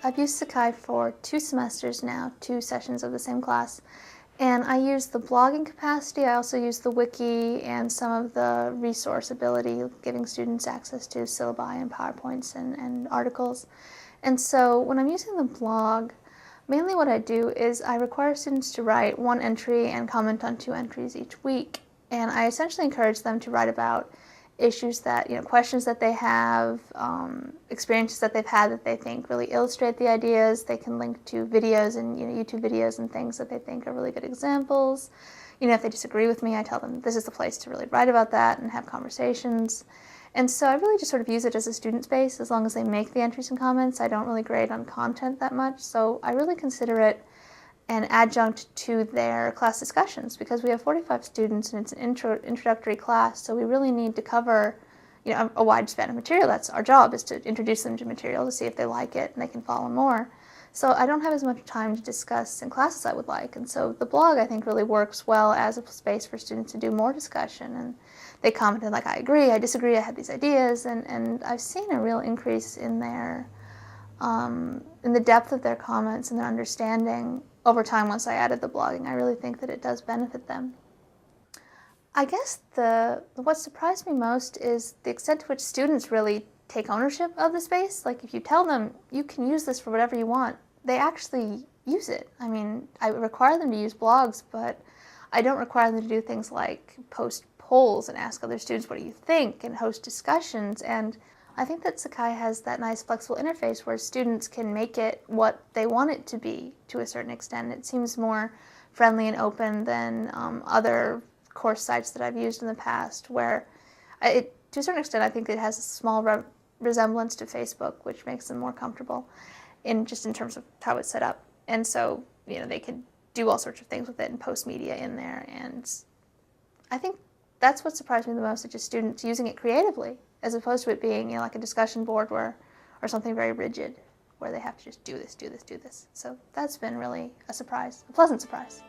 I've used Sakai for 2 semesters now, 2 sessions of the same class, and I use the blogging capacity. I also use the wiki and some of the resource ability, giving students access to syllabi and PowerPoints and articles. And so when I'm using the blog, mainly what I do is I require students to write 1 entry and comment on 2 entries each week. And I essentially encourage them to write about issues that, questions that they have, experiences that they've had that they think really illustrate the ideas. They can link to videos and, YouTube videos and things that they think are really good examples. If they disagree with me, I tell them this is the place to really write about that and have conversations. And so I really just sort of use it as a student space as long as they make the entries and comments. I don't really grade on content that much, so I really consider it an adjunct to their class discussions because we have 45 students and it's an introductory class, so we really need to cover a wide span of material. That's our job, is to introduce them to material to see if they like it and they can follow more. So I don't have as much time to discuss in class as I would like, and so the blog I think really works well as a space for students to do more discussion. And they commented like, I agree, I disagree, I had these ideas, and I've seen a real increase in in the depth of their comments and their understanding over time once I added the blogging. I really think that it does benefit them. I guess what surprised me most is the extent to which students really take ownership of the space. Like if you tell them you can use this for whatever you want, they actually use it. I mean, I require them to use blogs, but I don't require them to do things like post polls and ask other students what do you think and host discussions. And I think that Sakai has that nice flexible interface where students can make it what they want it to be to a certain extent. It seems more friendly and open than other course sites that I've used in the past, where to a certain extent I think it has a small resemblance to Facebook, which makes them more comfortable in terms of how it's set up. And so they can do all sorts of things with it and post media in there. And I think that's what surprised me the most, is just students using it creatively, as opposed to it being, like a discussion board or something very rigid, where they have to just do this, do this, do this. So that's been really a surprise, a pleasant surprise.